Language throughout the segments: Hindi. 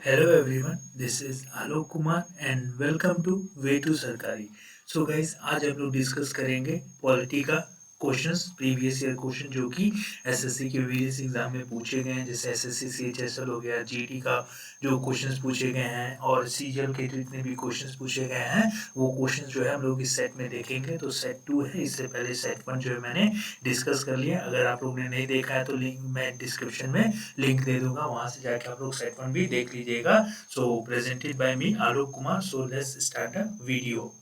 Hello everyone, this is Alok Kumar and welcome to Way to Sarkari. So guys, आज हम लोग डिस्कस करेंगे पॉलिटी का क्वेश्चंस, प्रीवियस ईयर क्वेश्चन जो कि एसएससी के वेरियस एग्जाम में पूछे गए हैं, जैसे एसएससी सीएचएसएल हो गया, जीडी का जो क्वेश्चंस पूछे गए हैं और सीजीएल के जितने भी क्वेश्चंस पूछे गए हैं वो क्वेश्चंस जो है हम लोग इस सेट में देखेंगे। तो सेट 2 है, इससे पहले सेट 1 जो है मैंने डिस्कस कर लिया। अगर आप लोग ने नहीं देखा है तो लिंक मैं डिस्क्रिप्शन में लिंक दे दूंगा, वहां से जाके आप लोग सेट 1 भी देख लीजिएगा। So presented by me Alok Kumar. So let's start a video.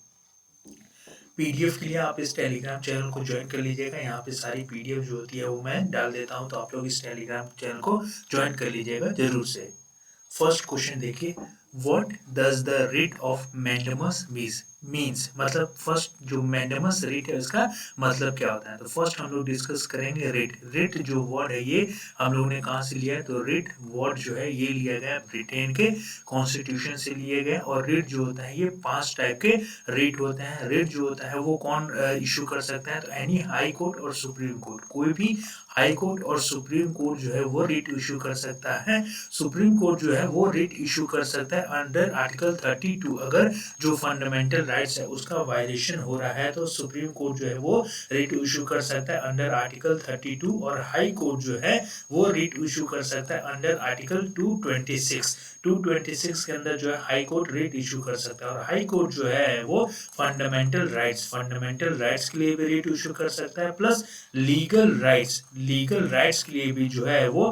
PDF के लिए आप इस टेलीग्राम चैनल को ज्वाइन कर लीजिएगा। यहाँ पे सारी पीडीएफ जो होती है वो मैं डाल देता हूँ, तो आप लोग इस टेलीग्राम चैनल को ज्वाइन कर लीजिएगा जरूर से। फर्स्ट क्वेश्चन देखिए, what does the writ of mandamus means, मतलब फर्स्ट जो मैंडेमस रिट है उसका मतलब क्या होता है। तो फर्स्ट हम लोग डिस्कस करेंगे रिट जो वर्ड है ये हम लोगों ने कहाँ से लिया है। तो रिट वर्ड जो है ये लिया गया ब्रिटेन के कॉन्स्टिट्यूशन से लिए गए। और रिट जो होता है ये 5 टाइप के रिट होते हैं। रिट जो होता है वो कौन इशू कर सकता है, तो एनी हाई कोर्ट और सुप्रीम कोर्ट, कोई भी हाई कोर्ट और सुप्रीम कोर्ट जो है वो रिट इशू कर सकता है। सुप्रीम कोर्ट जो है वो रिट इशू कर सकता है अंडर आर्टिकल 32। अगर जो फंडामेंटल राइट्स है उसका वायलेशन हो रहा है तो सुप्रीम कोर्ट जो है वो रिट इशू कर सकता है अंडर आर्टिकल 32। और हाई कोर्ट जो है वो रिट इशू कर सकता है अंडर आर्टिकल 226 के अंदर जो है हाई कोर्ट रिट इशू कर सकता है। और हाई कोर्ट जो है वो फंडामेंटल राइट्स के लिए भी रिट इशू कर सकता है, प्लस लीगल राइट्स के लिए भी जो है वो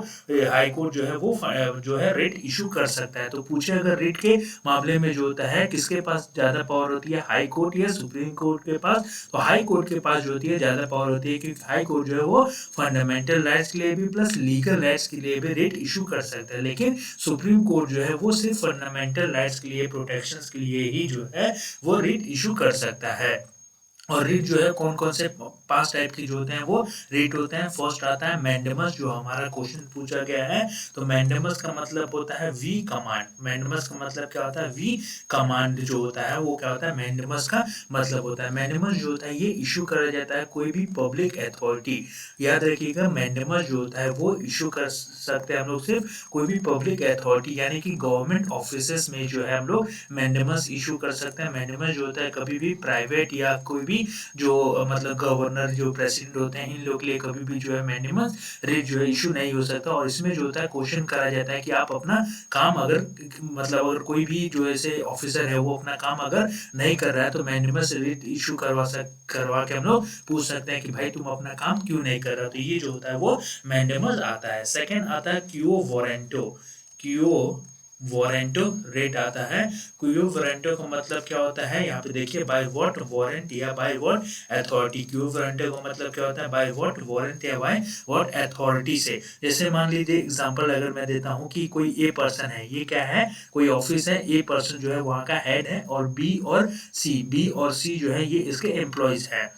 हाई कोर्ट जो है वो जो है रिट इशू कर सकता है। तो पूछे अगर रिट के मामले में जो होता है किसके पास ज्यादा पावर होती है, हाई कोर्ट या सुप्रीम कोर्ट के पास। तो हाई कोर्ट के पास जो होती है ज्यादा पावर होती है, क्योंकि हाई कोर्ट जो है वो फंडामेंटल राइट्स के लिए भी प्लस लीगल राइट्स के लिए भी रिट इशू कर सकता है। लेकिन सुप्रीम कोर्ट जो है वो सिर्फ फंडामेंटल राइट्स के लिए, प्रोटेक्शन के लिए ही जो है वो रिट इशू कर सकता है। और रिट जो है कौन कौन से 5 टाइप के जो होते हैं वो रिट होते हैं। फर्स्ट आता है मैंडेमस, जो हमारा क्वेश्चन पूछा गया है। तो मैंडेमस का मतलब होता है वी कमांड। मैंडेमस का मतलब क्या होता है, वी कमांड जो होता है वो क्या होता है, मैंडेमस का मतलब होता है। मैंडेमस जो होता है ये इशू करा जाता है कोई भी पब्लिक अथॉरिटी। याद रखिएगा, मैंडेमस जो होता है वो इशू कर सकते हैं हम लोग सिर्फ कोई भी पब्लिक अथॉरिटी, यानी कि गवर्नमेंट ऑफिसेस में जो है हम लोग मैंडेमस इशू कर सकते हैं। मैंडेमस जो होता है कभी भी प्राइवेट या कोई भी जो मतलब गवर्नर जो प्रेसिडेंट होते हैं इन लोग के लिए कभी भी जो है मैंडेमस रिट जो है इशू नहीं हो सकता। और इसमें जो होता है क्वेश्चन करा जाता है कि आप अपना काम अगर मतलब अगर कोई भी जो ऐसे ऑफिसर है वो अपना काम अगर नहीं कर रहा है तो मैंडेमस रिट इशू करवा के हम लोग पूछ सकते हैं कि भाई तुम अपना काम क्यों नहीं कर रहा। तो ये जो होता है वो मैंडेमस आता है। सेकेंड आता है क्यो वारंटो रेट आता है। क्यू वारंटो का मतलब क्या होता है, यहाँ पे देखिए बाय व्हाट वारंट या by what authority. Quo warranto का मतलब क्या होता है, बाय व्हाट वारंट या बाय व्हाट अथॉरिटी से। जैसे मान लीजिए एग्जांपल अगर मैं देता हूँ कि कोई ए पर्सन है, ये क्या है, कोई ऑफिस है, ए पर्सन जो है वहाँ का हेड है और बी और सी जो है ये इसके एम्प्लॉयज है।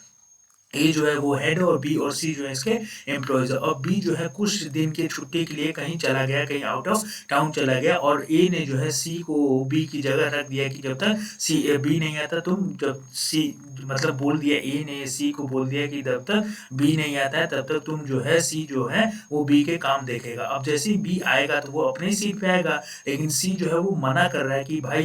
ए जो है वो हेड और बी और सी जो है इसके एम्प्लॉयज है। और बी जो है कुछ दिन की छुट्टी के लिए कहीं चला गया, कहीं आउट ऑफ टाउन चला गया, और ए ने जो है सी को बी की जगह रख दिया कि जब तक बी नहीं आता तुम, जब सी मतलब बोल दिया, ए ने सी को बोल दिया कि जब तक बी नहीं आता है तब तक तुम जो है सी जो है वो बी के काम देखेगा। अब जैसे ही बी आएगा तो वो अपनी सीट पे आएगा, लेकिन सी जो है वो मना कर रहा है कि भाई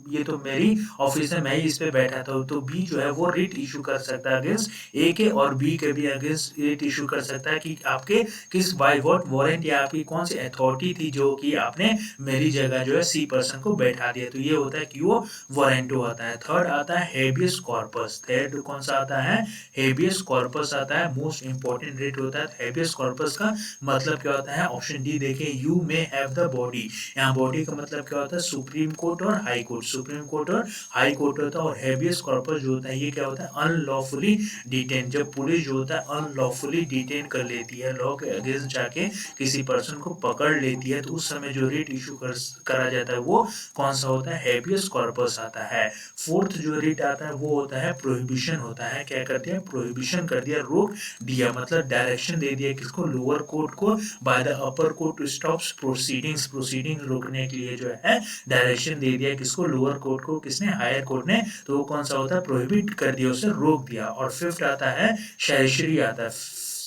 ये तो मेरी ऑफिस है, मैं ही इस पे बैठा था। तो बी जो है वो रिट इशू कर सकता है अगेंस्ट ए के, और बी के भी अगेंस्ट रिट इशू कर सकता है कि आपके किस बाय व्हाट वारंट या आपकी कौन सी अथॉरिटी थी जो कि आपने मेरी जगह जो है सी पर्सन को बैठा दिया। तो ये होता है कि वो वारंटो आता है। थर्ड आता है हेबियस कॉर्पस। थर्ड कौन सा आता है, हेबियस कॉर्पस आता है। मोस्ट इंपॉर्टेंट रिट होता है। हेबियस कॉर्पस का मतलब क्या होता है, ऑप्शन डी देखिए, you may have the body. यहाँ बॉडी का मतलब क्या होता है, सुप्रीम कोर्ट और हाई कोर्ट। सुप्रीम कोर्ट और हाई कोर्ट होता है। और हेबियस कॉर्पस जो होता है ये क्या होता है, अनलॉफुली डिटेन। जब पुलिस जो होता है अनलॉफुली डिटेन कर लेती है, लॉ के अगेंस्ट जाके किसी पर्सन को पकड़ लेती है, तो उस समय जो रिट इशू करा जाता है वो कौन सा होता है, हेबियस कॉर्पस आता है। फोर्थ जो रिट आता है वो होता है प्रोहिबिशन होता है। क्या कर दिया, प्रोहिबिशन कर दिया, रोक दिया, मतलब डायरेक्शन दे दिया किसको, लोअर कोर्ट को, by the upper court to stop proceeding रोकने के लिए जो है डायरेक्शन दे दिया किसको, लोअर कोर्ट को। किसने, हायर कोर्ट ने। तो वो कौन सा होता है, प्रोहिबिट कर दिया, उसे रोक दिया। और फिफ्थ आता है शेरिशरी आता है।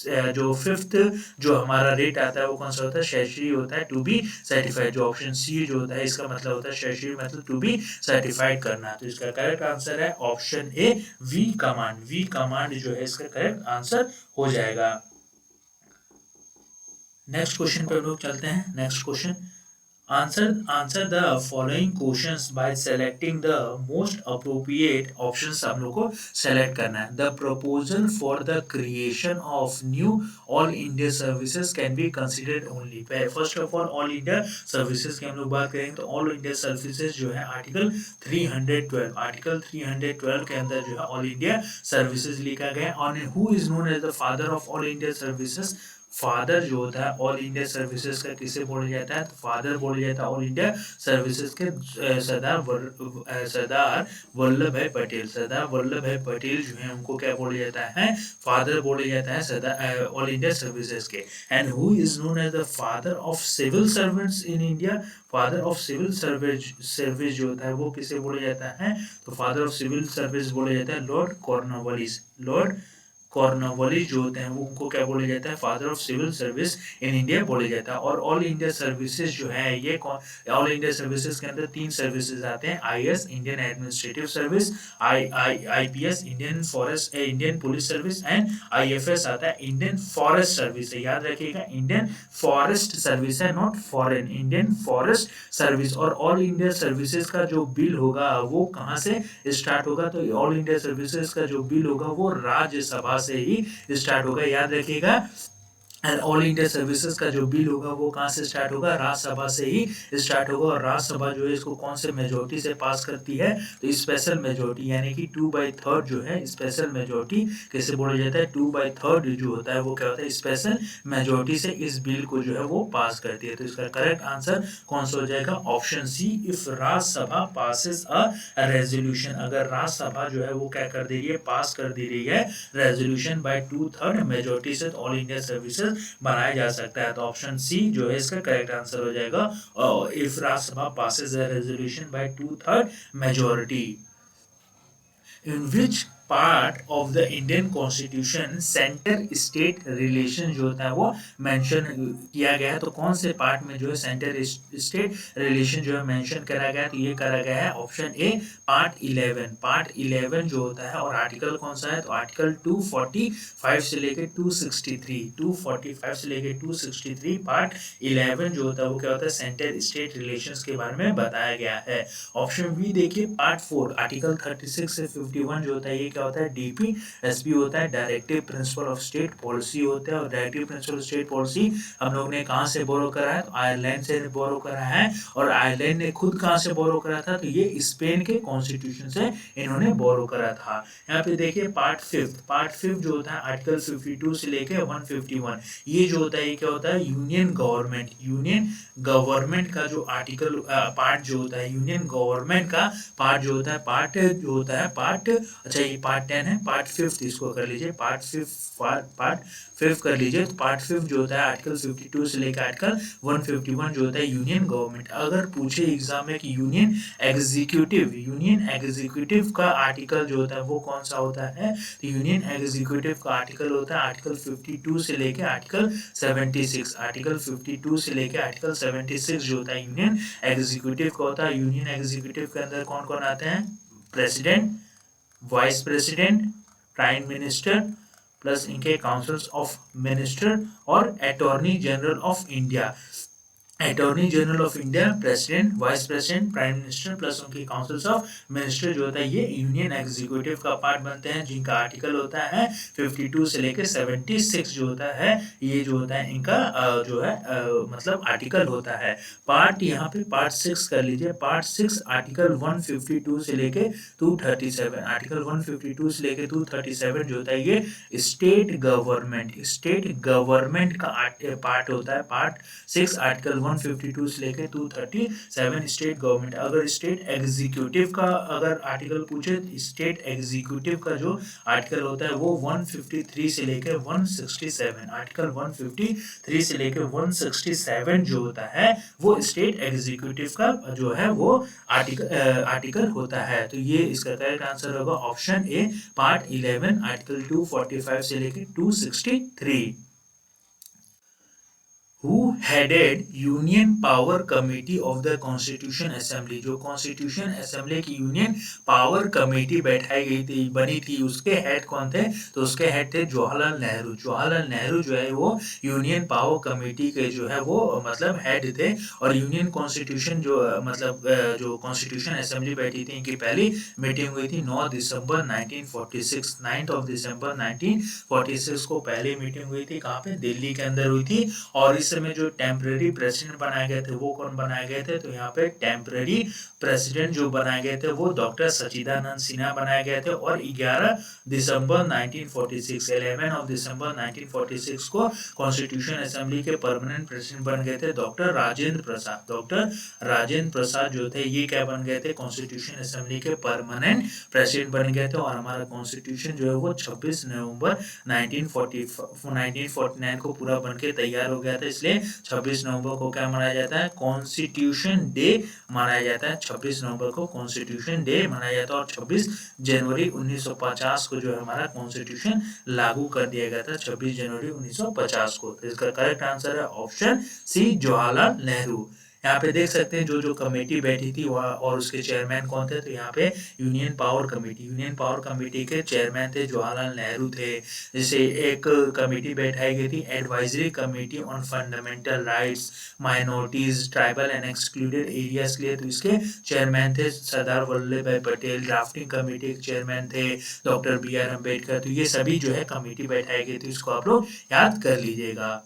जो फिफ्थ जो हमारा रेट आता है वो कौन सा होता है, शैक्षी होता है, टू बी सर्टिफाइड। जो ऑप्शन सी जो होता है इसका मतलब होता है शैक्षी मतलब टू बी सर्टिफाइड करना। तो इसका करेक्ट आंसर है option A, we command. We command जो है इसका करेक्ट आंसर हो जाएगा। नेक्स्ट क्वेश्चन पे हम लोग चलते हैं। Next question, answer the following questions bye selecting the most appropriate options हम लोग को सेलेक्ट करना है। The proposal for the creation of knew all India services can be considered only. First of all India services की हम लोग बात करेंगे तो ऑल इंडिया सर्विसेज जो है आर्टिकल 312, आर्टिकल 312 के अंदर जो है ऑल इंडिया सर्विसेज लिखा गया। और who is known as the father of all India services, father जो होता है ऑल इंडिया सर्विसेज का किसे बोला जाता है, तो फादर बोला जाता है ऑल इंडिया सर्विसेज के सरदार वल्लभ भाई पटेल। सरदार वल्लभ भाई पटेल जो है उनको क्या बोला जाता है, फादर बोला जाता है सरदार ऑल इंडिया सर्विसेज के। And who is known as the father of civil servants in India, father of civil service जो होता है वो किसे बोला जाता है, तो फादर ऑफ सिविल सर्विस बोला जाता है लॉर्ड कॉर्नवालिस। लॉर्ड कॉर्नवालिस जो होते हैं वो उनको क्या बोला जाता है, father of civil service in India बोला जाता है। और ऑल इंडिया सर्विसेज जो है ये ऑल इंडिया सर्विसेज के अंदर 3 सर्विसेज आते हैं, IAS Indian administrative service, IPS Indian forest Indian police service, and IFS आता है इंडियन फॉरेस्ट सर्विस है। याद रखिएगा इंडियन फॉरेस्ट सर्विस है, not foreign, Indian forest service. और ऑल इंडिया सर्विसेज का जो बिल होगा वो कहाँ से स्टार्ट होगा, तो ऑल इंडिया सर्विसेज का जो बिल होगा वो राज्यसभा से ही स्टार्ट होगा। याद रखिएगा ऑल इंडिया सर्विसेज का जो बिल होगा वो कहाँ से स्टार्ट होगा, राज्यसभा से ही स्टार्ट होगा। और राज्यसभा जो है इसको कौन से मेजोरिटी से पास करती है, तो स्पेशल मेजोरिटी यानी कि 2/3 जो है स्पेशल मेजोरिटी कैसे बोला जाता है, 2/3 जो होता है वो क्या होता है, स्पेशल मेजोरिटी से इस बिल को जो है वो पास करती है। तो इसका करेक्ट आंसर कौन सा हो जाएगा, option C, if Rajya Sabha passes a resolution. अगर राज्यसभा जो है वो क्या कर दे रही है, पास कर दे रही है रेजोल्यूशन बाय 2/3 मेजोरिटी से, तो ऑल इंडिया सर्विसेज बनाया जा सकता है। तो ऑप्शन सी जो है इसका करेक्ट आंसर हो जाएगा, if Rajya Sabha passes a resolution bye 2/3 majority. In which part of the Indian constitution centre state relation जो होता है वो मेंशन किया गया है, तो कौन से पार्ट में जो है सेंटर स्टेट रिलेशन जो है मेंशन करा गया है, तो ये करा गया है ऑप्शन ए पार्ट 11। पार्ट 11 जो होता है और आर्टिकल कौन सा है, तो आर्टिकल 245 से लेके 263, 245 से लेके 263 पार्ट 11 जो होता है वो क्या होता है, सेंटर स्टेट रिलेशंस के बारे में बताया गया है। ऑप्शन बी देखिए पार्ट 4 आर्टिकल 36 से 51 जो होता है ये क्या होता है, डीपीएसपी होता है, directive principle of state policy होता है। और directive principle of state policy हम लोग ने कहाँ से बोरो करा है, तो आयरलैंड से बोरो करा है। और आयरलैंड ने खुद कहाँ से बोरो करा था, तो ये स्पेन के कॉन्स्टिट्यूशन से इन्होंने बोरो करा था। यहाँ पे देखिए पार्ट 5 जो होता है आर्टिकल 52 से लेके 151, ये जो होता है ये क्या होता है, यूनियन गवर्नमेंट का जो आर्टिकल पार्ट जो होता है, यूनियन गवर्नमेंट का पार्ट जो होता है, पार्ट जो होता है पार्ट, अच्छा ये पार्ट 10 है, पार्ट 5 इसको कर लीजिए, पार्ट 5 कर लीजिए। तो पार्ट 5 जो होता है आर्टिकल 52 से लेकर आर्टिकल 151 जो होता है यूनियन गवर्नमेंट। अगर पूछे एग्जाम में कि यूनियन एग्जीक्यूटिव का आर्टिकल जो होता है वो कौन सा होता है, तो यूनियन एग्जीक्यूटिव का आर्टिकल होता है आर्टिकल 52 से लेकर आर्टिकल 76, आर्टिकल 52 से लेकर आर्टिकल 76 जो होता है यूनियन एग्जीक्यूटिव का होता है। यूनियन एग्जीक्यूटिव के अंदर कौन कौन आते हैं, president, vice president, prime minister plus इनके काउंसिल्स ऑफ मिनिस्टर और attorney general of India. Attorney general of India, president, vice president, prime minister plus उनकी काउंसिल्स ऑफ मिनिस्टर जो होता है ये यूनियन एग्जीक्यूटिव का पार्ट बनते हैं, जिनका आर्टिकल होता है 52 से लेकर 76 जो होता है, ये जो होता है इनका जो है मतलब आर्टिकल होता है। पार्ट यहाँ पे पार्ट 6 कर लीजिए, पार्ट 6 आर्टिकल 152 से लेके 237, आर्टिकल 152 से लेके 237 जो होता है ये स्टेट गवर्नमेंट का पार्ट होता है। पार्ट 6 आर्टिकल 152 से लेके 237 स्टेट गवर्नमेंट। अगर स्टेट एग्जीक्यूटिव का अगर आर्टिकल पूछे, स्टेट एग्जीक्यूटिव का जो आर्टिकल होता है वो 153 से लेके 167, आर्टिकल 153 से लेके 167 जो होता है वो स्टेट एग्जीक्यूटिव का जो है वो आर्टिकल होता है। तो ये इसका करेक्ट आंसर होगा ऑप्शन ए, पार्ट 11, आर्टिकल 245 से लेके 263। Who headed union power committee of the constitution assembly? जो कॉन्स्टिट्यूशन असेंबली की यूनियन पावर कमेटी बैठाई गई थी, बनी थी, उसके हेड कौन थे? तो उसके हेड थे जवाहरलाल नेहरू। जवाहरलाल नेहरू जो है वो यूनियन पावर कमेटी के जो है वो मतलब हेड थे। और यूनियन कॉन्स्टिट्यूशन जो मतलब जो कॉन्स्टिट्यूशन असेंबली बैठी थी, इनकी पहली मीटिंग हुई थी 9 दिसंबर 1946। 9 दिसंबर 1946 को पहली मीटिंग हुई थी। कहाँ पे? दिल्ली के अंदर हुई थी। और इस समय जो टेम्पररी प्रेसिडेंट बनाए गए थे वो कौन बनाए गए थे? तो यहाँ पे टेम्पररी प्रेसिडेंट जो बनाए गए थे वो डॉक्टर सच्चिदानंद सिन्हा बनाए गए थे। और 11 दिसंबर 1946, 11 ऑफ दिसंबर 1946 को कॉन्स्टिट्यूशन असेंबली के परमानेंट प्रेसिडेंट बन गए थे डॉक्टर राजेंद्र प्रसाद। डॉक्टर राजेंद्र प्रसाद जो थे ये क्या बन गए थे? कॉन्स्टिट्यूशन असेंबली के परमानेंट प्रेसिडेंट बन गए थे। और हमारा कॉन्स्टिट्यूशन जो है वो 26 नवंबर 1949 को पूरा बनके तैयार हो गया था। इसलिए 26 नवंबर को क्या मनाया जाता है? कॉन्स्टिट्यूशन डे मनाया जाता है। 26 नवंबर को कॉन्स्टिट्यूशन डे मनाया जाता है। और 26 जनवरी 1950 को जो है हमारा कॉन्स्टिट्यूशन लागू कर दिया गया था, 26 जनवरी 1950 को। तो इसका करेक्ट आंसर है ऑप्शन सी, जवाहरलाल नेहरू। यहाँ पे देख सकते हैं जो जो कमेटी बैठी थी वह और उसके चेयरमैन कौन थे? तो यहाँ पे यूनियन पावर कमेटी के चेयरमैन थे जवाहरलाल नेहरू थे। जैसे एक कमेटी बैठाई गई थी advisory committee on fundamental rights, minorities, tribal and excluded areas के लिए, तो इसके चेयरमैन थे सरदार वल्लभ भाई पटेल। ड्राफ्टिंग कमेटी के चेयरमैन थे डॉक्टर BR अम्बेडकर। तो ये सभी जो है कमेटी बैठाई गई थी, इसको आप लोग याद कर लीजिएगा।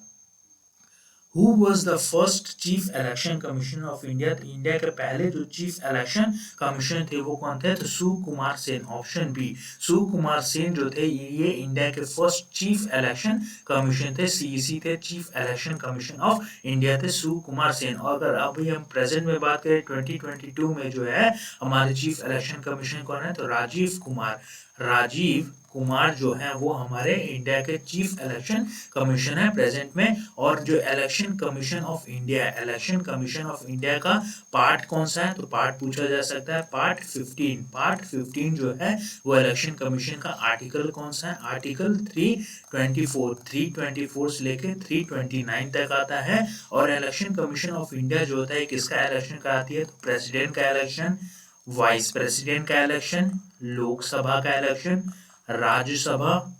Who was the first chief election commissioner of India? तो इंडिया के पहले जो चीफ इलेक्शन कमीशन थे वो कौन थे? तो सुकुमार सेन, ऑप्शन बी, सुकुमार सेन जो थे ये इंडिया के फर्स्ट चीफ इलेक्शन कमीशन थे। CEC थे, chief election commission of India थे सुकुमार सेन। और अगर अभी हम प्रेजेंट में बात करें 2022 में जो है हमारे चीफ इलेक्शन कमीशन कौन है? तो राजीव कुमार जो है वो हमारे इंडिया के चीफ इलेक्शन कमीशन है प्रेजेंट में। और जो इलेक्शन कमीशन ऑफ इंडिया का पार्ट कौन सा है? तो पार्ट पूछा जा सकता है पार्ट 15 जो है वो इलेक्शन कमीशन का आर्टिकल कौन सा है? आर्टिकल 324 से लेके 329 तक आता है। और इलेक्शन कमीशन ऑफ इंडिया जो होता है किसका इलेक्शन कराती है? तो प्रेसिडेंट का इलेक्शन, वाइस प्रेसिडेंट का इलेक्शन, लोकसभा का election, Rajya Sabha,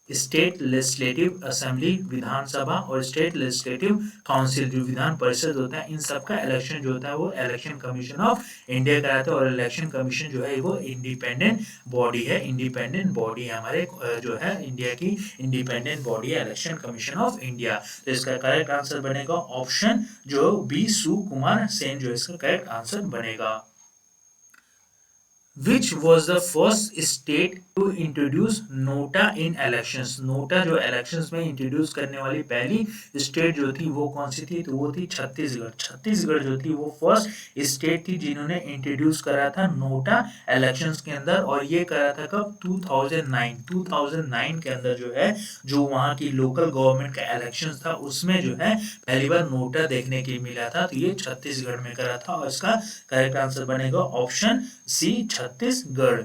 state legislative assembly Vidhan Sabha और स्टेट लेजिस्लेटिव काउंसिल जो विधान परिषद होता है, इन सब का इलेक्शन जो होता है वो इलेक्शन कमीशन ऑफ इंडिया कराता है। और इलेक्शन कमीशन जो है वो इंडिपेंडेंट बॉडी है, हमारे जो है इंडिया की इंडिपेंडेंट बॉडी है इलेक्शन कमीशन ऑफ इंडिया। तो इसका करेक्ट आंसर बनेगा ऑप्शन जो बी, सुकुमार सेन जो इसका करेक्ट आंसर बनेगा। Which was the first state to introduce NOTA in elections? NOTA जो elections में इंट्रोड्यूस करने वाली पहली स्टेट जो थी वो कौन सी थी? तो वो थी छत्तीसगढ़ जो थी वो फर्स्ट स्टेट थी जिन्होंने इंट्रोड्यूस करा था नोटा इलेक्शंस के अंदर। और ये करा था कब? 2009 के अंदर जो है जो वहाँ की लोकल गवर्नमेंट का इलेक्शन था उसमें जो है पहली बार नोटा देखने के लिए मिला था। तो ये छत्तीसगढ़ में करा था। और इसका करेक्ट आंसर बनेगा option C, Chhattisgarh.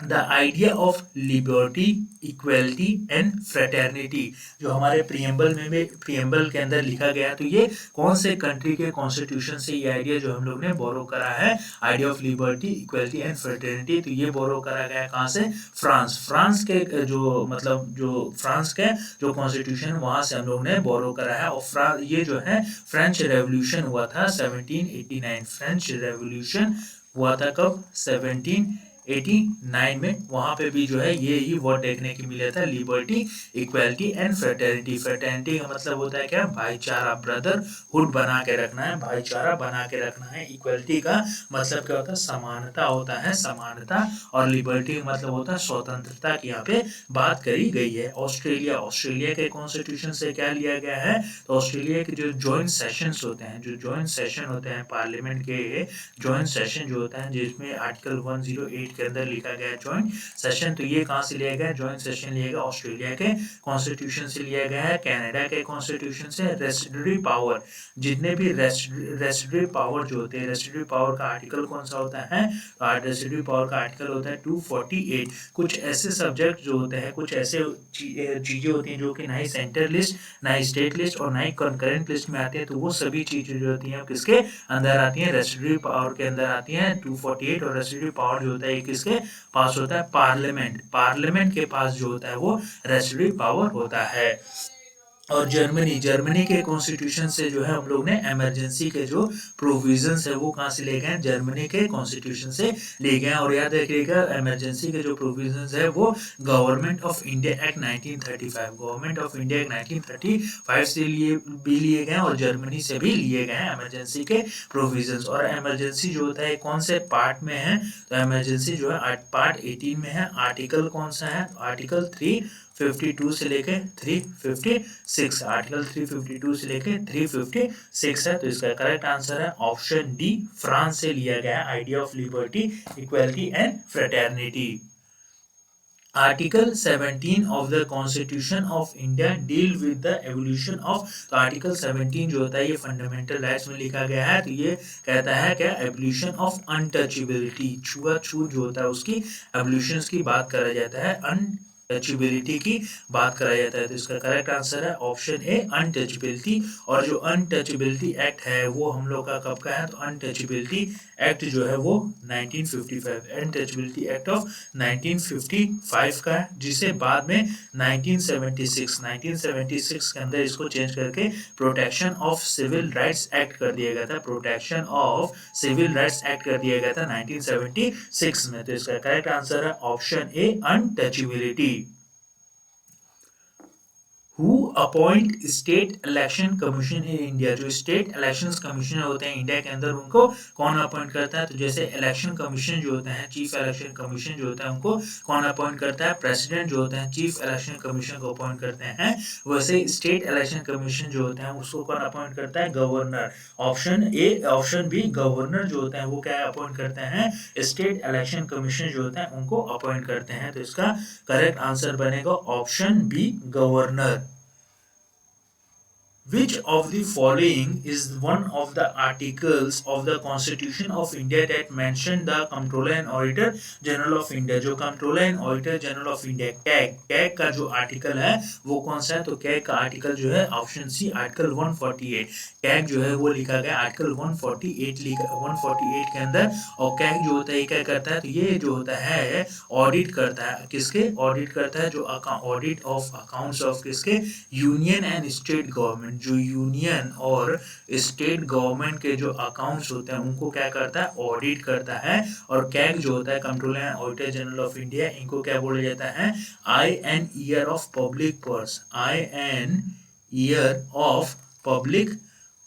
The idea of liberty, equality and fraternity जो हमारे प्रियम्बल के अंदर लिखा गया, तो ये कौन से कंट्री के कॉन्स्टिट्यूशन से ये आइडिया जो हम लोग ने बोरो करा है? Idea of liberty, equality and fraternity, तो ये बोरो करा गया कहाँ से? फ्रांस के जो फ्रांस के जो कॉन्स्टिट्यूशन वहां से हम लोग ने बोरो करा है। और ये जो है फ्रेंच रेवोल्यूशन हुआ था 1789। फ्रेंच रेवोल्यूशन हुआ था कब? 1789 1889 में वहां पे भी जो है ये ही वर्ड देखने को मिला था, liberty, equality and fraternity. Fraternity का मतलब होता है क्या, भाईचारा, ब्रदरहुड बना के रखना है, भाईचारा बना के रखना है। इक्वालिटी का मतलब क्या होता है, समानता होता है, समानता। और लिबर्टी का मतलब होता है स्वतंत्रता की यहाँ पे बात करी गई है। ऑस्ट्रेलिया, ऑस्ट्रेलिया के कॉन्स्टिट्यूशन से क्या लिया गया है, तो ऑस्ट्रेलिया के जो जॉइंट सेशंस होते हैं, जो जॉइंट सेशन होते हैं पार्लियामेंट के, जॉइंट सेशन जो होता है जिसमें आर्टिकल 108 के अंदर लिखा गया है जॉइंट सेशन, तो ये कहाँ से लिया गया है, जॉइंट सेशन लिया गया ऑस्ट्रेलिया के कॉन्स्टिट्यूशन से लिया गया है। कनाडा के कॉन्स्टिट्यूशन से रेसिडुअरी पावर, जितने भी रेसिडुअरी पावर जो होते हैं, रेसिडुअरी पावर का आर्टिकल कौन सा होता है, तो रेसिडुअरी पावर का आर्टिकल होता है 248। कुछ ऐसे सब्जेक्ट जो होते हैं, कुछ ऐसे चीजें होती हैं जो कि ना ही सेंटर लिस्ट, ना ही स्टेट लिस्ट और ना ही कंकरेंट लिस्ट में आती है, तो वो सभी चीजें जो होती हैं किसके अंदर आती हैं, रेसिडुअरी पावर के अंदर आती हैं 248। और रेसिडुअरी पावर जो होता है किसके पास होता है, पार्लियामेंट, पार्लियामेंट के पास जो होता है वो रेसिडुअरी पावर होता है। और जर्मनी, जर्मनी के कॉन्स्टिट्यूशन से जो है हम लोग ने इमरजेंसी के जो प्रोविजंस है वो कहाँ से ले गए, जर्मनी के कॉन्स्टिट्यूशन से ले गए। और याद रखिएगा इमरजेंसी के जो प्रोविजंस है वो government of India act 1935, government of India act 1935 से लिए गए और जर्मनी से भी लिए गए हैं इमरजेंसी के प्रोविजंस। और इमरजेंसी जो होता है कौन से पार्ट में है, तो इमरजेंसी जो है पार्ट 18 में है। आर्टिकल कौन सा है, आर्टिकल 352 से लेके 356, आर्टिकल 352 से लेके 356 है। तो इसका करेक्ट आंसर है ऑप्शन डी, फ्रांस से लिया गया idea of liberty, equality and fraternity. Article 17 of the constitution of India deal with the evolution of, तो आर्टिकल 17 जो होता है ये फंडामेंटल राइट्स में लिखा गया है, तो ये कहता है क्या, एवोल्यूशन ऑफ अनटचेबिलिटी, छुआछूत जो होता है उसकी एवोल्यूशन की बात करा जाता है, अनटचेबिलिटी की बात करा जाता है। तो इसका करेक्ट आंसर है ऑप्शन ए, अनटचेबिलिटी। और जो अनटचेबिलिटी एक्ट है वो हम लोग का कब का है, तो अनटचेबिलिटी एक्ट जो है वो 1955, अनटचेबिलिटी एक्ट ऑफ 1955 का है, जिसे बाद में 1976 के अंदर इसको चेंज करके protection of civil rights act कर दिया गया था, protection of civil rights act कर दिया गया था 1976 में। तो इसका करेक्ट आंसर है option A, untouchability. Who appoint state election commission in India, जो स्टेट इलेक्शन कमिश्नर होते हैं इंडिया के अंदर उनको कौन अपॉइंट करता है, तो जैसे इलेक्शन कमीशन जो होता है, चीफ इलेक्शन कमीशन जो होता है उनको कौन अपॉइंट करता है, प्रेसिडेंट जो होता है चीफ इलेक्शन कमीशन को अपॉइंट करते हैं। वैसे स्टेट इलेक्शन कमीशन जो होता है उसको कौन अपॉइंट करता है, governor. Option A, option B, governor जो होता है वो क्या अपॉइंट करते हैं, स्टेट इलेक्शन कमीशन जो होता है उनको अपॉइंट करते हैं। तो इसका करेक्ट आंसर बनेगा option B, governor. Which of the following is one of the articles of the Constitution of India that mention the Comptroller and Auditor General of India? जो Comptroller and Auditor General of India CAG, CAG का जो आर्टिकल है वो कौन सा है, तो कैग का आर्टिकल जो है ऑप्शन सी, आर्टिकल 148। कैग जो है वो लिखा गया आर्टिकल 148 148 के अंदर। और कैग जो होता है ये क्या करता है, तो ये जो होता है ऑडिट करता है, किसके ऑडिट करता है, जो ऑडिट ऑफ अकाउंट्स ऑफ किसके, यूनियन एंड स्टेट गवर्नमेंट, जो यूनियन और स्टेट गवर्नमेंट के जो अकाउंट्स होते हैं उनको क्या करता है, ऑडिट करता है। और कैग जो होता है, controller and auditor general of India, इनको क्या बोला जाता है, I an year of public purse, I an year of public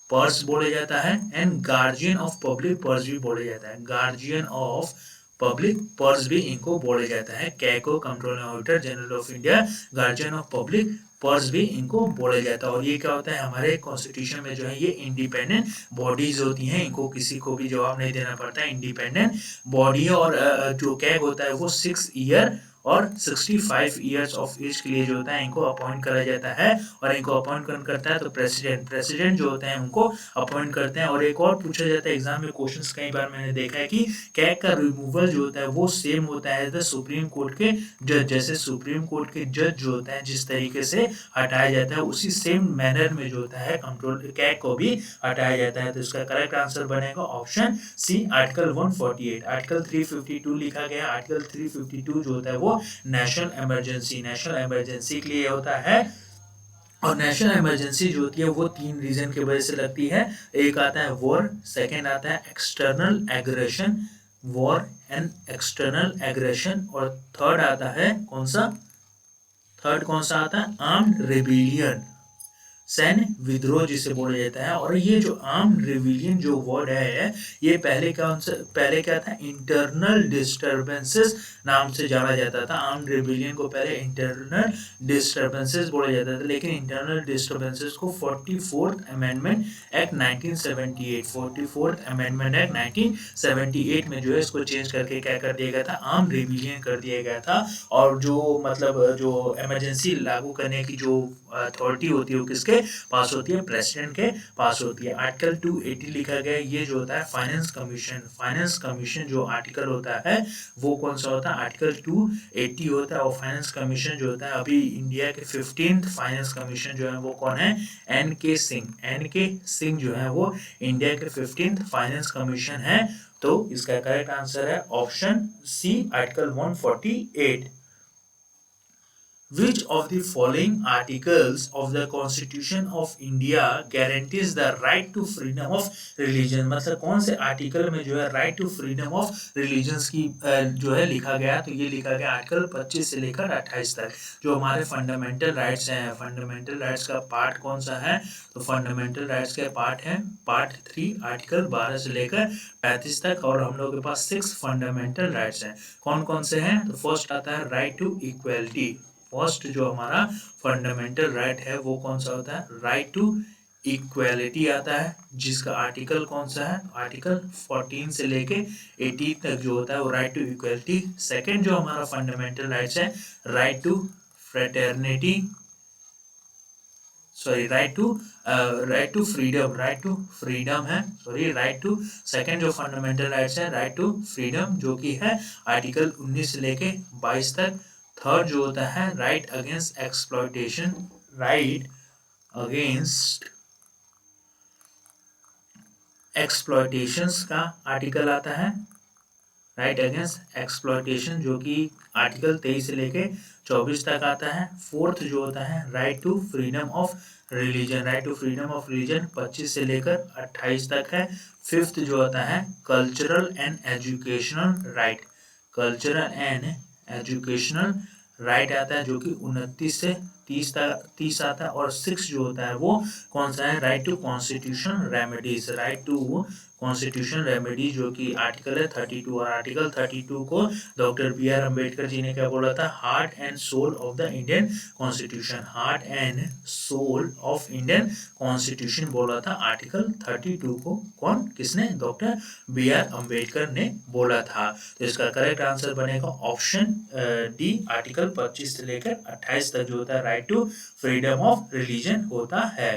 purse बोला जाता है, and guardian of public purse भी बोला जाता है, गार्जियन ऑफ पब्लिक पर्स भी इनको बोला जाता है। कैको, controller auditor general of India, guardian of public purse भी इनको बोला जाता है। और ये क्या होता है, हमारे कॉन्स्टिट्यूशन में जो है ये इंडिपेंडेंट बॉडीज होती हैं, इनको किसी को भी जवाब नहीं देना पड़ता है, इंडिपेंडेंट बॉडी। और जो कैग होता है वो 6 ईयर और 65 ईयर्स ऑफ एज के लिए जो होता है इनको अपॉइंट करा जाता है। और इनको अपॉइंट कौन करता है, तो प्रेसिडेंट, प्रेसिडेंट जो होते हैं उनको अपॉइंट करते हैं। और एक और पूछा जाता है एग्जाम में क्वेश्चंस, कई बार मैंने देखा है कि कैग का रिमूवल जो होता है वो सेम होता है द सुप्रीम कोर्ट के जज, जैसे सुप्रीम कोर्ट के जज जो होता है जिस तरीके से हटाया जाता है उसी सेम मैनर में जो होता है कंट्रोल कैग को भी हटाया जाता है। तो इसका करेक्ट आंसर बनेगा ऑप्शन सी, आर्टिकल 148। आर्टिकल 352 लिखा गया, आर्टिकल 352 जो होता है वो नेशनल इमरजेंसी, नेशनल इमरजेंसी के लिए होता है। और नेशनल इमरजेंसी जो होती है वो 3 रीजन की वजह से लगती है। एक आता है वॉर, सेकेंड आता है external aggression, war and external aggression, और थर्ड आता है कौन सा, थर्ड कौन सा आता है, आर्म्ड रेबिलियन, सैन्य विद्रोह जिसे बोला जाता है। और ये जो आर्म रिविलियन जो वर्ड है, ये पहले क्या था, इंटरनल डिस्टर्बेंसेस नाम से जाना जाता था। आर्म रिविलियन को पहले इंटरनल डिस्टर्बेंसेस बोला जाता था, लेकिन इंटरनल डिस्टर्बेंसेस को 44th amendment act 1978, 44th amendment act 1978 में जो है इसको चेंज करके क्या कर दिया गया था, आर्म रिविलियन कर दिया गया था। और जो मतलब जो इमरजेंसी लागू करने की जो अथॉरिटी होती है वो किसके पास होती है, प्रेसिडेंट के पास होती है। आर्टिकल 280 लिखा गया, ये जो होता है फाइनेंस कमीशन, फाइनेंस कमीशन जो आर्टिकल होता है वो कौन सा होता है, आर्टिकल 280 होता है। और फाइनेंस कमीशन जो होता है, अभी इंडिया के 15th फाइनेंस कमीशन जो है वो कौन है, एन.के. सिंह, एन.के. सिंह जो है वो इंडिया के 15th फाइनेंस कमीशन है। तो इसका करेक्ट आंसर है option C, article 148। Which of the following articles of the Constitution of India guarantees the right to freedom of religion? मतलब कौन से आर्टिकल में जो है right to freedom of religions की जो है लिखा गया, तो ये लिखा गया आर्टिकल 25 से लेकर 28 तक। जो हमारे फंडामेंटल राइट्स हैं, फंडामेंटल राइट्स का पार्ट कौन सा है, तो फंडामेंटल राइट्स के पार्ट है पार्ट 3, आर्टिकल 12 से लेकर 35 तक। और हम लोग के पास 6 फंडामेंटल राइट्स हैं। कौन कौन से हैं, तो फर्स्ट आता है राइट टू इक्वलिटी। फर्स्ट जो हमारा फंडामेंटल राइट है वो कौन सा होता है, राइट टू इक्वालिटी आता है, जिसका आर्टिकल कौन सा है, आर्टिकल 14 से लेके 18 तक जो होता है वो राइट टू इक्वालिटी। सेकंड जो हमारा फंडामेंटल राइट्स है, right to fraternity, sorry right to freedom, right to freedom है, सॉरी राइट टू, सेकंड जो फंडामेंटल राइट्स है राइट टू फ्रीडम जो कि है आर्टिकल 19 से लेके 22 तक। थर्ड जो होता है right against exploitation, right against exploitations का आर्टिकल आता है, राइट अगेंस्ट एक्सप्लॉयटेशन जो कि आर्टिकल 23 से लेके 24 तक आता है। फोर्थ जो होता है right to freedom of religion, right to freedom of religion 25 से लेकर 28 तक है। फिफ्थ जो होता है cultural and educational right, cultural and educational right आता है जो कि 29 से 30 आता है। और 6 जो होता है वो कौन सा है, right to constitution remedies, right to constitution remedy जो कि आर्टिकल है 32। और आर्टिकल 32 को डॉक्टर बी.आर. अम्बेडकर जी ने क्या बोला था, heart and soul of the Indian constitution, heart and soul of Indian constitution बोला था आर्टिकल 32 को। कौन, किसने, डॉक्टर बी.आर. अम्बेडकर ने बोला था। तो इसका करेक्ट आंसर बनेगा ऑप्शन डी, आर्टिकल 25 से लेकर 28 तक जो होता है right to freedom of religion होता है।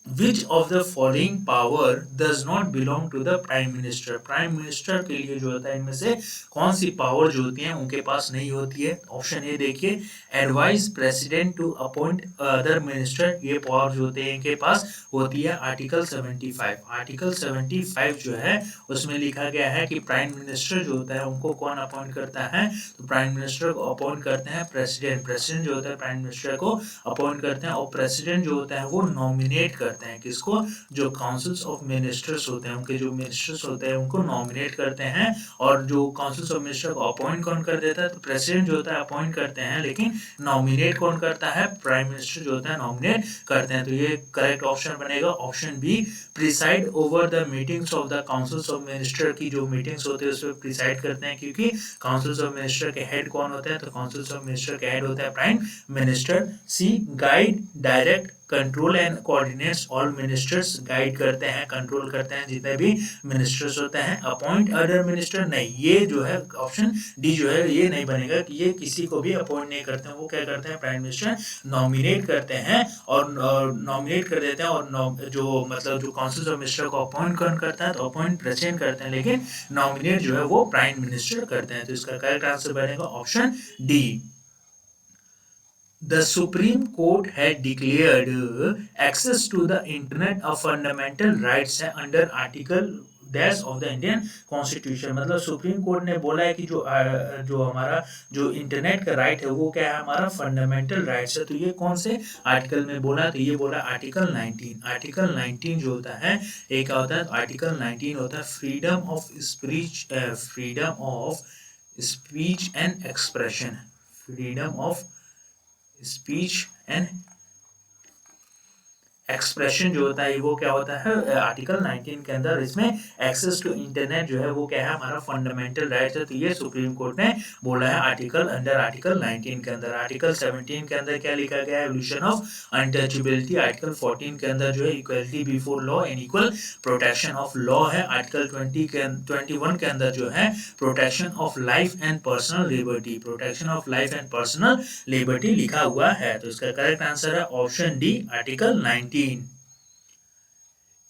Which of the following power does not belong to the prime minister? Prime minister के लिए जो होता है इनमें से कौन सी पावर जो होती है उनके पास नहीं होती है। ऑप्शन ए देखिए, advise president to appoint other minister, ये पावर जो होते हैं इनके पास होती है आर्टिकल 75। आर्टिकल 75 जो है उसमें लिखा गया है कि प्राइम मिनिस्टर जो होता है उनको कौन अपॉइंट करता है, तो प्राइम मिनिस्टर को अपॉइंट करते हैं प्रेसिडेंट, प्रेसिडेंट जो होता है प्राइम मिनिस्टर को अपॉइंट करते हैं। और प्रेसिडेंट जो होता है वो नॉमिनेट करते हैं किसको, जो काउंसिल्स ऑफ मिनिस्टर्स होते हैं, उनके जो मिनिस्टर्स होते हैं उनको नॉमिनेट करते हैं। और जो काउंसिल्स ऑफ मिनिस्टर को अपॉइंट कौन कर देता है, तो प्रेसिडेंट जो होता है अपॉइंट करते हैं, लेकिन नॉमिनेट कौन करता है, प्राइम मिनिस्टर जो होता है नॉमिनेट करते हैं। तो ये करेक्ट ऑप्शन बनेगा option B, preside over the meetings of the councils of minister, की जो मीटिंग्स होते हैं उस पर प्रिसाइड करते हैं, क्योंकि काउंसिल्स ऑफ मिनिस्टर के हेड कौन होते हैं, तो काउंसिल्स ऑफ मिनिस्टर के हेड होता है prime minister. C, guide direct control and coordinates all ministers, guide करते हैं कंट्रोल करते हैं जितने भी मिनिस्टर्स होते हैं। अपॉइंट अदर मिनिस्टर नहीं, ये जो है ऑप्शन डी जो है ये नहीं बनेगा कि ये किसी को भी अपॉइंट नहीं करते हैं। वो क्या करते हैं, प्राइम मिनिस्टर नॉमिनेट करते हैं और नॉमिनेट कर देते हैं। और जो मतलब जो काउंसिल ऑफ मिनिस्टर को अपॉइंट कौन करता है, तो अपॉइंट प्रेसिडेंट करते हैं, लेकिन नॉमिनेट जो है वो प्राइम मिनिस्टर करते हैं। तो इसका करेक्ट आंसर बनेगा option D. The Supreme Court had declared access to the internet a fundamental rights है under article dash of the Indian constitution. मतलब सुप्रीम कोर्ट ने बोला है कि जो हमारा जो इंटरनेट का राइट है वो क्या है, हमारा फंडामेंटल राइट्स है। तो ये कौन से आर्टिकल में बोला, तो ये बोला आर्टिकल 19। आर्टिकल 19 जो होता है एक होता है, आर्टिकल 19 होता है freedom of speech, freedom of speech and expression, freedom of speech and expression जो होता है वो क्या होता है आर्टिकल 19 के अंदर। इसमें एक्सेस टू इंटरनेट जो है वो क्या है, हमारा फंडामेंटल राइट है। तो ये सुप्रीम कोर्ट ने बोला है आर्टिकल अंडर आर्टिकल 19 के अंदर। आर्टिकल 17 के अंदर क्या लिखा गया है, एवोल्यूशन ऑफ अनटचेबिलिटी। आर्टिकल 14 के अंदर जो है equality before law and equal protection of law है। आर्टिकल 21 के अंदर जो है protection of life and personal liberty, protection of life and personal liberty लिखा हुआ है। तो इसका करेक्ट आंसर है option D, article 19।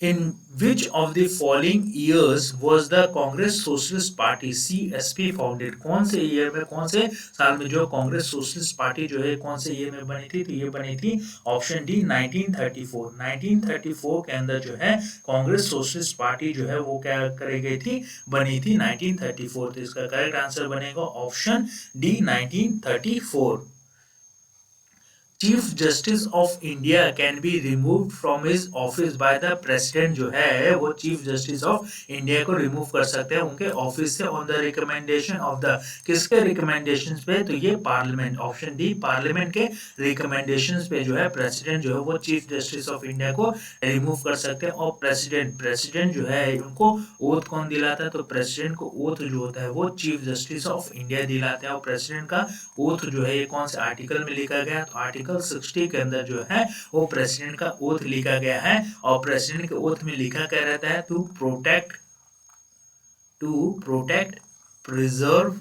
In which of the following years was the Congress Socialist Party CSP founded? कौन से ईयर में, कौन से साल में जो कांग्रेस सोशलिस्ट पार्टी जो है कौन से ईयर में बनी थी, तो ये बनी थी ऑप्शन डी 1934। 1934 के अंदर जो है कांग्रेस सोशलिस्ट पार्टी जो है वो क्या करी गई थी, बनी थी 1934। तो इसका करेक्ट आंसर बनेगा option D 1934। Chief justice of India can be removed from his office by the president, जो है वो चीफ जस्टिस ऑफ इंडिया को रिमूव कर सकते हैं उनके ऑफिस से on the recommendation of the, किसके रिकमेंडेशन पे, तो ये पार्लियामेंट, ऑप्शन डी पार्लियामेंट के रिकमेंडेशन पे जो है प्रेसिडेंट जो है वो चीफ जस्टिस ऑफ इंडिया को रिमूव कर सकते हैं। और प्रेसिडेंट जो है उनको ओथ कौन दिलाता है, तो प्रेसिडेंट को ओथ जो होता है वो चीफ जस्टिस ऑफ इंडिया दिलाते हैं। और प्रेसिडेंट का ओथ जो है ये कौन से आर्टिकल में लिखा गया, तो आर्टिकल 60 के अंदर जो है वो प्रेसिडेंट का ओथ लिखा गया है। और प्रेसिडेंट के ओथ में लिखा क्या रहता है, to protect preserve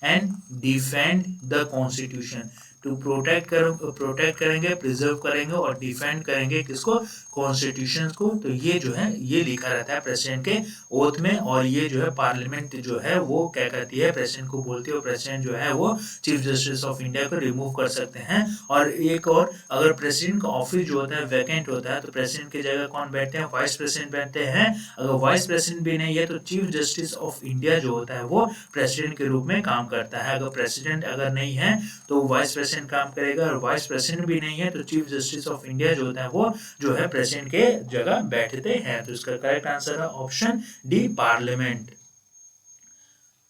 and defend the constitution. To protect करेंगे, प्रिजर्व करेंगे और डिफेंड करेंगे किसको, कॉन्स्टिट्यूशन को। तो ये जो है ये लिखा रहता है प्रेसिडेंट के ओथ में। और ये जो है पार्लियामेंट जो है वो क्या कहती है, प्रेसिडेंट को बोलती है। और प्रेसिडेंट जो है वो चीफ जस्टिस ऑफ इंडिया को रिमूव कर सकते हैं। और एक और, अगर प्रेसिडेंट का ऑफिस जो होता है वैकेंट होता है तो प्रेसिडेंट की जगह कौन बैठते हैं, वाइस प्रेसिडेंट बैठते हैं। अगर वाइस प्रेसिडेंट भी नहीं है तो चीफ जस्टिस ऑफ इंडिया जो होता है वो प्रेसिडेंट के रूप में काम करता है। अगर प्रेसिडेंट अगर नहीं है तो वाइस प्रेसिडेंट काम करेगा, और वाइस प्रेसिडेंट भी नहीं है तो चीफ जस्टिस ऑफ इंडिया जो होता है वो जो है प्रेसिडेंट के जगह बैठते हैं। तो इसका करेक्ट आंसर है option D parliament.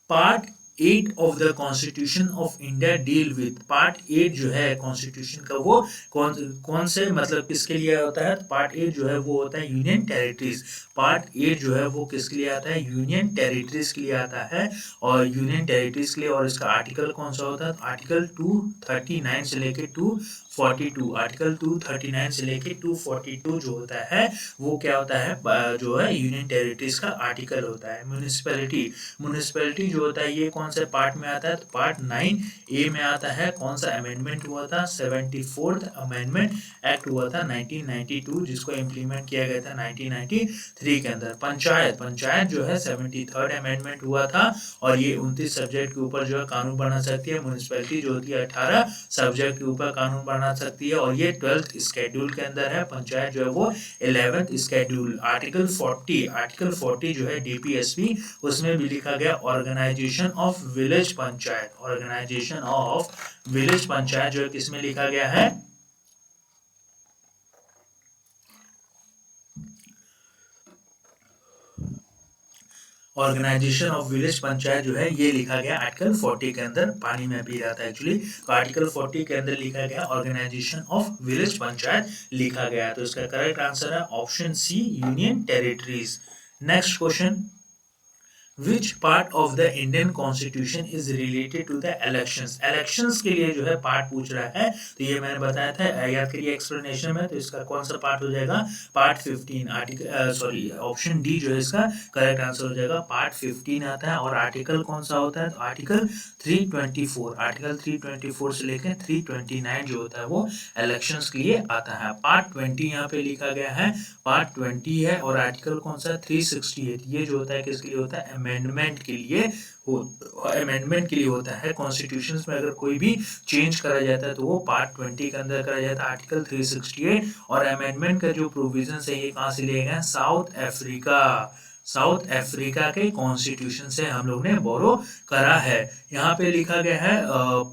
Part 8 of the constitution of India deal with, part 8 जो है कॉन्स्टिट्यूशन का वो कौन से मतलब किसके लिए होता है, तो पार्ट 8 जो है वो होता है यूनियन टेरिटरीज। पार्ट 8 जो है वो किसके लिए आता है, यूनियन टेरिटरीज के लिए आता है। और यूनियन टेरिटरीज के लिए, और इसका आर्टिकल कौन सा होता है, तो आर्टिकल 239 से लेके 242, आर्टिकल 239 से लेके 242 जो होता है वो क्या होता है, जो है यूनियन टेरिटरीज का आर्टिकल होता है। म्यूनिसिपैलिटी जो होता है ये कौन से पार्ट में आता है, तो पार्ट 9A में आता है। कौन सा अमेंडमेंट हुआ था, 74th अमेंडमेंट एक्ट हुआ था 1992, जिसको इम्प्लीमेंट किया गया था 1993 के अंदर। पंचायत जो है 73rd अमेंडमेंट हुआ था, और ये 29 सब्जेक्ट के ऊपर जो है कानून बना सकती है। म्यूनिसिपैलिटी जो होती है 18 सब्जेक्ट के ऊपर कानून बना सकती है, और ये 12th स्केड्यूल के अंदर है। पंचायत जो है वो 11th स्केड्यूल। आर्टिकल 40 जो है DPSP, उसमें भी लिखा गया organisation of village panchayat. Organisation of village panchayat जो है किसमें लिखा गया है, ऑर्गेनाइजेशन ऑफ विलेज पंचायत जो है ये लिखा गया आर्टिकल 40 के अंदर। पानी में पी रहा था एक्चुअली, तो आर्टिकल 40 के अंदर लिखा गया ऑर्गेनाइजेशन ऑफ विलेज पंचायत लिखा गया। तो इसका करेक्ट आंसर है option C, union territories. Next question, Which part of the Indian Constitution is related to the elections? Elections के लिए जो है पार्ट पूछ रहा है, तो ये मैंने बताया था, याद करिए एक्सप्लेनेशन में। तो इसका कौन सा पार्ट हो जाएगा, पार्ट 15। आर्टिकल ऑप्शन डी जो है इसका करेक्ट आंसर हो जाएगा, पार्ट 15 आता है। और आर्टिकल कौन सा होता है, तो आर्टिकल 324, आर्टिकल 324 से लेकर 329 जो होता है वो इलेक्शंस के लिए आता है। पार्ट 20 यहाँ पे लिखा गया है, पार्ट 20 है। और आर्टिकल कौन सा, 368, ये जो होता है किसके लिए होता है, अमेंडमेंट के लिए होता है। कॉन्स्टिट्यूशन में अगर कोई भी चेंज करा जाता है तो वो पार्ट 20 के अंदर करा जाता है, आर्टिकल 368। और अमेंडमेंट का जो प्रोविजन है ये कहाँ से लिए गए हैं? साउथ अफ्रीका के कॉन्स्टिट्यूशन से हम लोग ने बोरो करा है। यहाँ पे लिखा गया है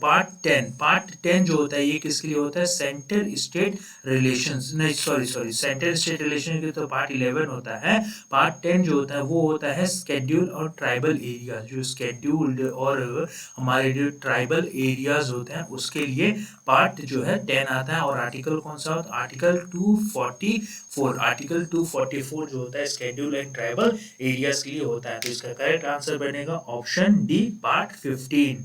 पार्ट 10 जो होता है ये किसके लिए होता है? सेंटर स्टेट रिलेशंस, नहीं सॉरी सेंटर स्टेट रिलेशन के तो पार्ट 11 होता है। पार्ट 10 जो होता है वो होता है स्केड्यूल और ट्राइबल एरिया। जो स्केड्यूल्ड और हमारे जो ट्राइबल एरियाज होते हैं उसके लिए पार्ट जो है 10 आता है। और आर्टिकल कौन सा होता है? आर्टिकल 244 जो होता है स्केड्यूल एंड ट्राइबल एरियाज के लिए होता है। तो इसका करेक्ट आंसर बनेगा option D, part 15।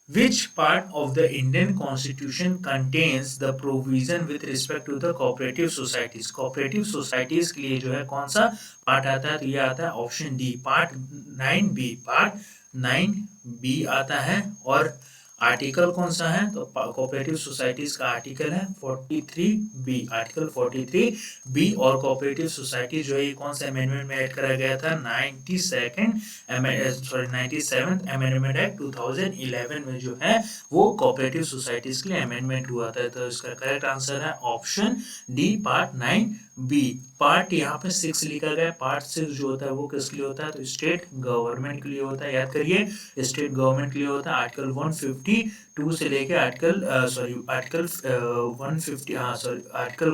Which part of the Indian Constitution contains the provision with respect to the cooperative societies? cooperative societies के लिए जो है कौन सा पार्ट आता है? तो ये आता है option D, part 9B। Part 9B आता है। और आर्टिकल कौन सा है? तो कोऑपरेटिव सोसाइटीज का आर्टिकल है 43B, आर्टिकल 43B। और कोऑपरेटिव सोसाइटी जो है ये कौन सा अमेंडमेंट में ऐड करा गया था? 97th अमेंडमेंट एक्ट 2011 में जो है वो कोऑपरेटिव सोसाइटीज के लिए अमेंडमेंट हुआ था। तो इसका करेक्ट आंसर है option D, part 9B। Part यहाँ पे 6 लिखा गया है। पार्ट 6 जो होता है वो किसके लिए होता है? तो स्टेट गवर्नमेंट के लिए होता है। याद करिए, स्टेट गवर्नमेंट के लिए होता है। आर्टिकल 152 से लेके आर्टिकल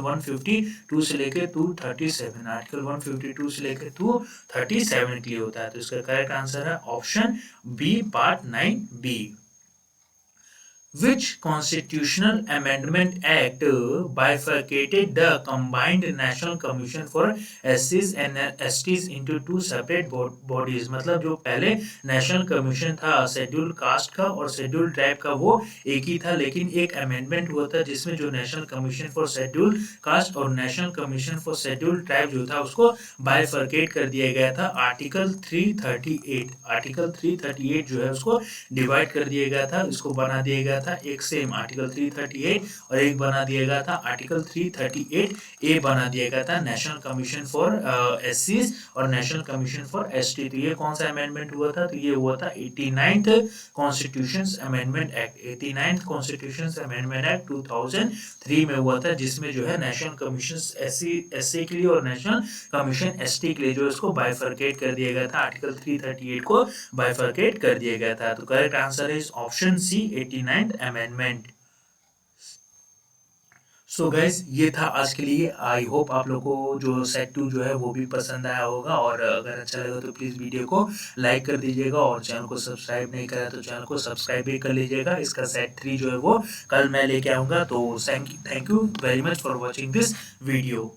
152 से लेके 237, आर्टिकल 152 से लेके 237 के लिए होता है। तो इसका करेक्ट आंसर है option B, part 9B। Which constitutional amendment act bifurcated the combined National Commission for SCs and STs into two separate bodies? मतलब जो पहले नेशनल कमीशन था शेड्यूल कास्ट का और शेड्यूल ट्राइब का वो एक ही था, लेकिन एक अमेंडमेंट हुआ था जिसमें जो national commission for scheduled caste और national commission for scheduled tribe जो था उसको बाइफर्केट कर दिया गया था। आर्टिकल 338 जो है उसको डिवाइड कर दिया गया था, इसको बना दिया गया था एक सेम आर्टिकल 338 और एक बना दिया गया था आर्टिकल 338A बना दिया गया था नेशनल कमीशन फॉर एससीज और नेशनल कमीशन फॉर एसटी। तो ये कौन सा अमेंडमेंट हुआ था? तो ये हुआ था 89th constitution amendment act. 89th constitution amendment act 2003 में हुआ था, जिसमें जो है नेशनल कमीशन एससी के लिए और नेशनल कमीशन एसटी के लिए जो इसको बाइफर्केट कर दिया गया था। आर्टिकल 338 को बाइफर्केट कर दिया गया था। तो correct answer is option C, 89th amendment. So guys ये था आज के लिए। आई होप आप लोगों को जो सेट 2 जो है वो भी पसंद आया होगा। और अगर अच्छा लगा तो प्लीज़ वीडियो को लाइक कर दीजिएगा और चैनल को सब्सक्राइब नहीं करा तो चैनल को सब्सक्राइब भी कर लीजिएगा। इसका सेट 3 जो है वो कल मैं लेके आऊँगा। तो thank you very much for watching this video.